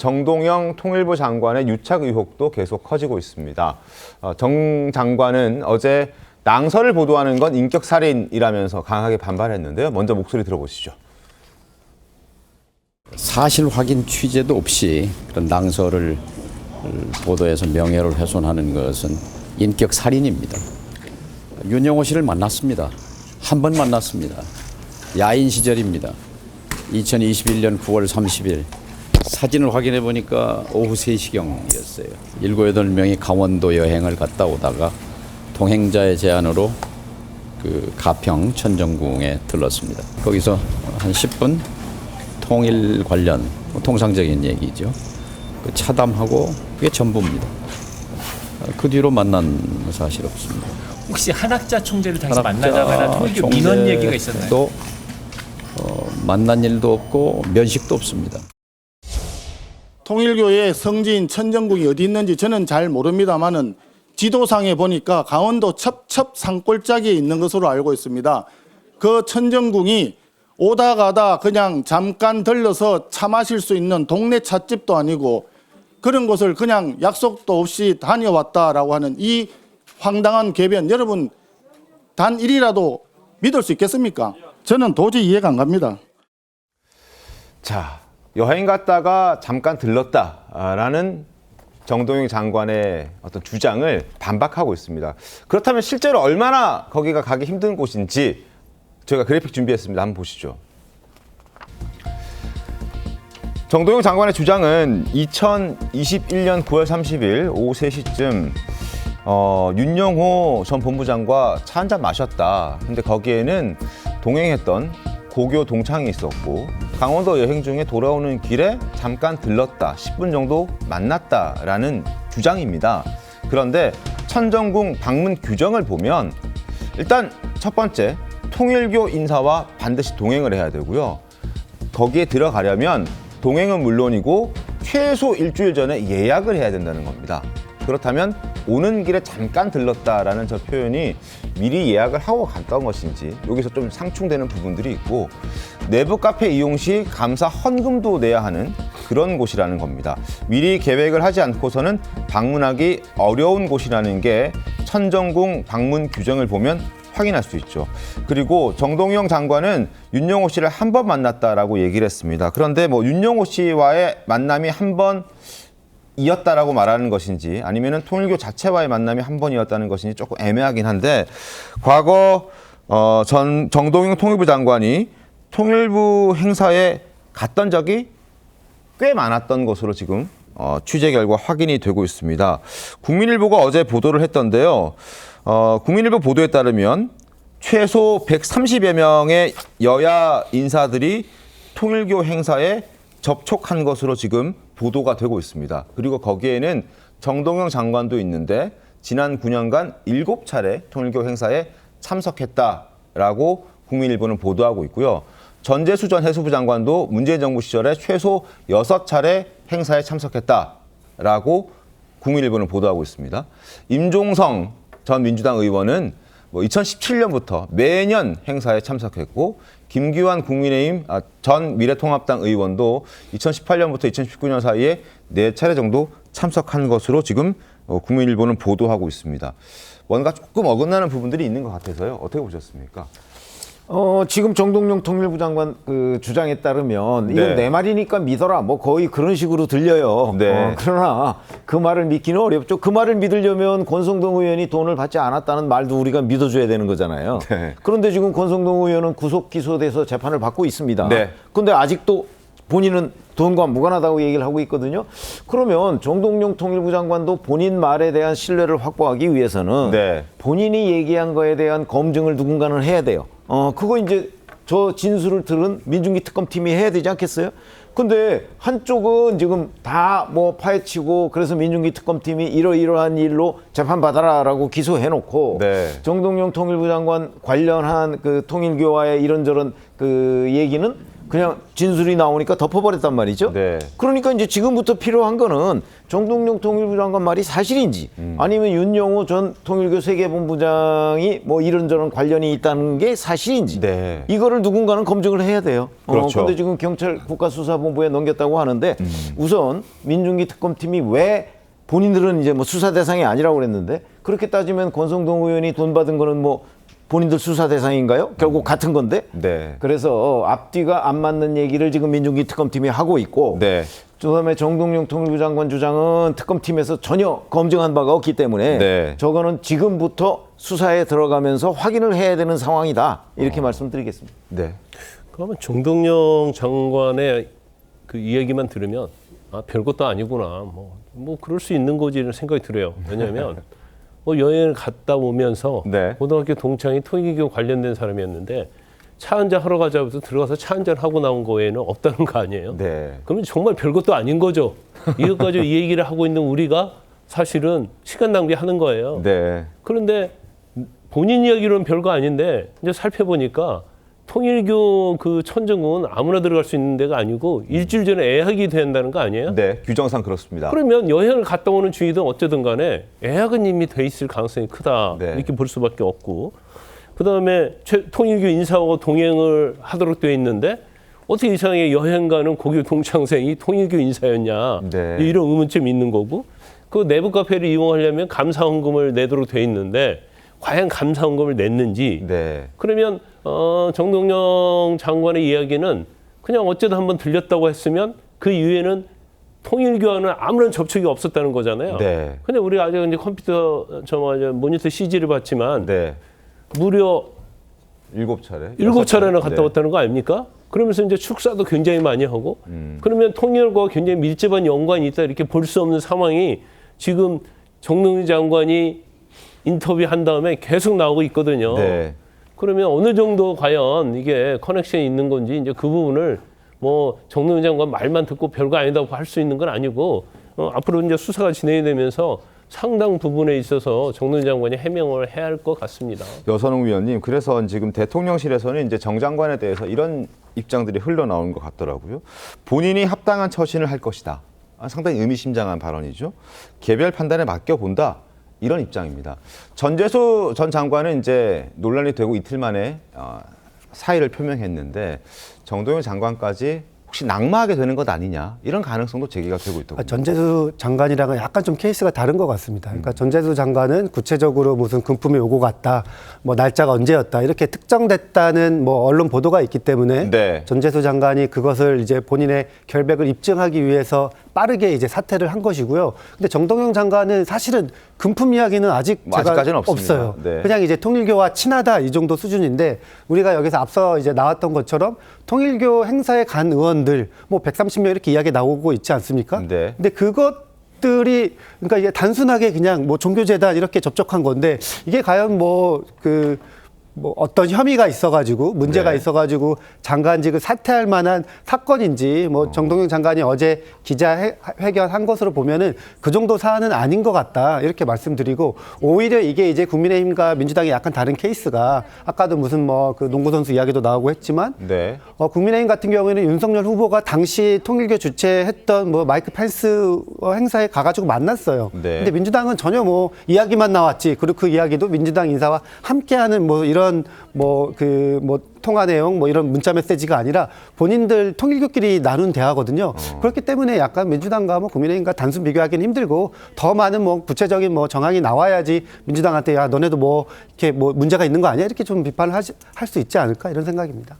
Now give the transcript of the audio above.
정동영 통일부 장관의 유착 의혹도 계속 커지고 있습니다. 정 장관은 어제 낭설을 보도하는 건 인격살인이라면서 강하게 반발했는데요. 먼저 목소리 들어보시죠. 사실 확인 취재도 없이 그런 낭설을 보도해서 명예를 훼손하는 것은 인격살인입니다. 윤영호 씨를 만났습니다. 한 번 만났습니다. 야인 시절입니다. 2021년 9월 30일 사진을 확인해 보니까 오후 3시경이었어요. 7, 8명이 강원도 여행을 갔다 오다가 동행자의 제안으로 그 가평 천정궁에 들렀습니다. 거기서 한 10분 통일 관련 통상적인 얘기죠. 그 차담하고 그게 전부입니다. 그 뒤로 만난 사실 없습니다. 혹시 한학자 총재를 다시 만나자거나 통일교 민원 얘기가 있었나요? 또 만난 일도 없고 면식도 없습니다. 통일교의 성지인 천정궁이 어디 있는지 저는 잘 모릅니다만은 지도상에 보니까 강원도 첩첩 산골짜기에 있는 것으로 알고 있습니다. 그 천정궁이 오다 가다 그냥 잠깐 들러서 차 마실 수 있는 동네 찻집도 아니고 그런 곳을 그냥 약속도 없이 다녀왔다라고 하는 이 황당한 궤변, 여러분 단 일이라도 믿을 수 있겠습니까? 저는 도저히 이해가 안 갑니다. 자, 여행 갔다가 잠깐 들렀다라는 정동영 장관의 어떤 주장을 반박하고 있습니다. 그렇다면 실제로 얼마나 거기가 가기 힘든 곳인지 저희가 그래픽 준비했습니다. 한번 보시죠. 정동영 장관의 주장은 2021년 9월 30일 오후 3시쯤 윤영호 전 본부장과 차 한잔 마셨다. 근데 거기에는 동행했던 고교 동창이 있었고 강원도 여행 중에 돌아오는 길에 잠깐 들렀다. 10분 정도 만났다라는 주장입니다. 그런데 천정궁 방문 규정을 보면 일단 첫 번째 통일교 인사와 반드시 동행을 해야 되고요. 거기에 들어가려면 동행은 물론이고 최소 일주일 전에 예약을 해야 된다는 겁니다. 그렇다면 오는 길에 잠깐 들렀다라는 저 표현이 미리 예약을 하고 갔던 것인지 여기서 좀 상충되는 부분들이 있고 내부 카페 이용 시 감사 헌금도 내야 하는 그런 곳이라는 겁니다. 미리 계획을 하지 않고서는 방문하기 어려운 곳이라는 게 천정궁 방문 규정을 보면 확인할 수 있죠. 그리고 정동영 장관은 윤영호 씨를 한 번 만났다라고 얘기를 했습니다. 그런데 뭐 윤영호 씨와의 만남이 한 번이었다라고 말하는 것인지 아니면은 통일교 자체와의 만남이 한 번이었다는 것인지 조금 애매하긴 한데 과거 정동영 통일부 장관이 통일부 행사에 갔던 적이 꽤 많았던 것으로 지금 취재 결과 확인이 되고 있습니다. 국민일보가 어제 보도를 했던데요. 국민일보 보도에 따르면 최소 130여 명의 여야 인사들이 통일교 행사에 접촉한 것으로 지금 보도가 되고 있습니다. 그리고 거기에는 정동영 장관도 있는데 지난 9년간 7차례 통일교 행사에 참석했다라고 국민일보는 보도하고 있고요. 전재수 전 해수부 장관도 문재인 정부 시절에 최소 6차례 행사에 참석했다라고 국민일보는 보도하고 있습니다. 임종성 전 민주당 의원은 2017년부터 매년 행사에 참석했고 김규환 국민의힘 전 미래통합당 의원도 2018년부터 2019년 사이에 4차례 정도 참석한 것으로 지금 국민일보는 보도하고 있습니다. 뭔가 조금 어긋나는 부분들이 있는 것 같아서요. 어떻게 보셨습니까? 지금 정동영 통일부 장관 그 주장에 따르면 이건 내 말이니까 믿어라 뭐 거의 그런 식으로 들려요. 네. 그러나 그 말을 믿기는 어렵죠. 그 말을 믿으려면 권성동 의원이 돈을 받지 않았다는 말도 우리가 믿어줘야 되는 거잖아요. 네. 그런데 지금 권성동 의원은 구속 기소돼서 재판을 받고 있습니다. 네. 그런데 아직도 본인은 돈과 무관하다고 얘기를 하고 있거든요. 그러면 정동영 통일부 장관도 본인 말에 대한 신뢰를 확보하기 위해서는 본인이 얘기한 거에 대한 검증을 누군가는 해야 돼요. 그거 이제 저 진술을 들은 민중기 특검팀이 해야 되지 않겠어요? 근데 한쪽은 지금 다 뭐 파헤치고 그래서 민중기 특검팀이 이러이러한 일로 재판받아라라고 기소해놓고 정동영 통일부 장관 관련한 그 통일교와의 이런저런 그 얘기는 그냥 진술이 나오니까 덮어버렸단 말이죠. 네. 그러니까 이제 지금부터 필요한 거는 정동영 통일부 장관 말이 사실인지 아니면 윤영호 전 통일교 세계본부장이 뭐 이런저런 관련이 있다는 게 사실인지 네. 이거를 누군가는 검증을 해야 돼요. 그렇죠. 그런데 지금 경찰 국가수사본부에 넘겼다고 하는데 우선 민중기 특검팀이 왜 본인들은 이제 뭐 수사 대상이 아니라고 그랬는데 그렇게 따지면 권성동 의원이 돈 받은 거는 뭐 본인들 수사 대상인가요? 결국 같은 건데. 네. 그래서 앞뒤가 안 맞는 얘기를 지금 민중기 특검팀이 하고 있고 네. 그다음에 정동영 통일부 장관 주장은 특검팀에서 전혀 검증한 바가 없기 때문에 네. 저거는 지금부터 수사에 들어가면서 확인을 해야 되는 상황이다. 이렇게 말씀드리겠습니다. 네. 그러면 정동영 장관의 그 이야기만 들으면 아, 별것도 아니구나. 뭐 그럴 수 있는 거지 이런 생각이 들어요. 왜냐하면 뭐 여행을 갔다 오면서 네. 고등학교 동창이 통일교 관련된 사람이었는데 차 한잔 하러 가자부터 들어가서 차 한잔 하고 나온 거에는 없다는 거 아니에요. 네. 그러면 정말 별것도 아닌 거죠. 이것까지 이 얘기를 하고 있는 우리가 사실은 시간 낭비하는 거예요. 네. 그런데 본인 이야기로는 별거 아닌데 이제 살펴보니까 통일교 그 천정은 아무나 들어갈 수 있는 데가 아니고 일주일 전에 예약이 된다는 거 아니에요? 네. 규정상 그렇습니다. 그러면 여행을 갔다 오는 중이든 어쩌든 간에 예약은 이미 돼 있을 가능성이 크다. 네. 이렇게 볼 수밖에 없고. 그다음에 통일교 인사하고 동행을 하도록 되어 있는데 어떻게 이상하게 여행가는 고교 동창생이 통일교 인사였냐. 네. 이런 의문점이 있는 거고. 그 내부 카페를 이용하려면 감사원금을 내도록 되어 있는데 과연 감사원금을 냈는지. 네. 그러면 정동영 장관의 이야기는 그냥 어쩌다 한번 들렸다고 했으면 그 이후에는 통일교와는 아무런 접촉이 없었다는 거잖아요. 네. 근데 우리가 아직 이제 컴퓨터 모니터 CG를 봤지만 네. 무려 7차례. 7차례나 갔다 네. 왔다는 거 아닙니까? 그러면서 이제 축사도 굉장히 많이 하고 그러면 통일과 굉장히 밀접한 연관이 있다 이렇게 볼 수 없는 상황이 지금 정동영 장관이 인터뷰한 다음에 계속 나오고 있거든요. 네. 그러면 어느 정도 과연 이게 커넥션이 있는 건지 이제 그 부분을 뭐 정동영 장관 말만 듣고 별거 아니다고 할 수 있는 건 아니고 앞으로 이제 수사가 진행이 되면서 상당 부분에 있어서 정동영 장관이 해명을 해야 할 것 같습니다. 여선웅 위원님, 그래서 지금 대통령실에서는 이제 정 장관에 대해서 이런 입장들이 흘러나오는 것 같더라고요. 본인이 합당한 처신을 할 것이다. 상당히 의미심장한 발언이죠. 개별 판단에 맡겨본다. 이런 입장입니다. 전재수 전 장관은 이제 논란이 되고 이틀 만에 사의를 표명했는데 정동영 장관까지 혹시 낙마하게 되는 것 아니냐 이런 가능성도 제기가 되고 있더군요. 전재수 장관이랑은 약간 좀 케이스가 다른 것 같습니다. 그러니까 전재수 장관은 구체적으로 무슨 금품이 오고 갔다, 뭐 날짜가 언제였다 이렇게 특정됐다는 뭐 언론 보도가 있기 때문에 네. 전재수 장관이 그것을 이제 본인의 결백을 입증하기 위해서 빠르게 이제 사퇴를 한 것이고요. 근데 정동영 장관은 사실은 금품 이야기는 아직 뭐 제가 아직까지는 없습니다. 없어요. 네. 그냥 이제 통일교와 친하다 이 정도 수준인데 우리가 여기서 앞서 이제 나왔던 것처럼 통일교 행사에 간 의원들 뭐 130명 이렇게 이야기 나오고 있지 않습니까? 네. 근데 그것들이 그러니까 이게 단순하게 그냥 뭐 종교재단 이렇게 접촉한 건데 이게 과연 뭐 어떤 혐의가 있어가지고 문제가 네. 있어가지고 장관직을 사퇴할 만한 사건인지 뭐 정동영 장관이 어제 기자회견한 것으로 보면은 그 정도 사안은 아닌 것 같다 이렇게 말씀드리고 오히려 이게 이제 국민의힘과 민주당이 약간 다른 케이스가 아까도 무슨 뭐 그 농구 선수 이야기도 나오고 했지만 네. 국민의힘 같은 경우에는 윤석열 후보가 당시 통일교 주최했던 뭐 마이크 펜스 행사에 가가지고 만났어요. 네. 근데 민주당은 전혀 뭐 이야기만 나왔지. 그리고 그 이야기도 민주당 인사와 함께하는 뭐 이런 통화 내용 뭐 이런 문자 메시지가 아니라 본인들 통일교끼리 나눈 대화거든요. 그렇기 때문에 약간 민주당과 뭐 국민의힘과 단순 비교하기는 힘들고 더 많은 뭐 구체적인 뭐 정황이 나와야지 민주당한테 야 너네도 뭐 이렇게 뭐 문제가 있는 거 아니야 이렇게 좀 비판을 할 수 있지 않을까 이런 생각입니다.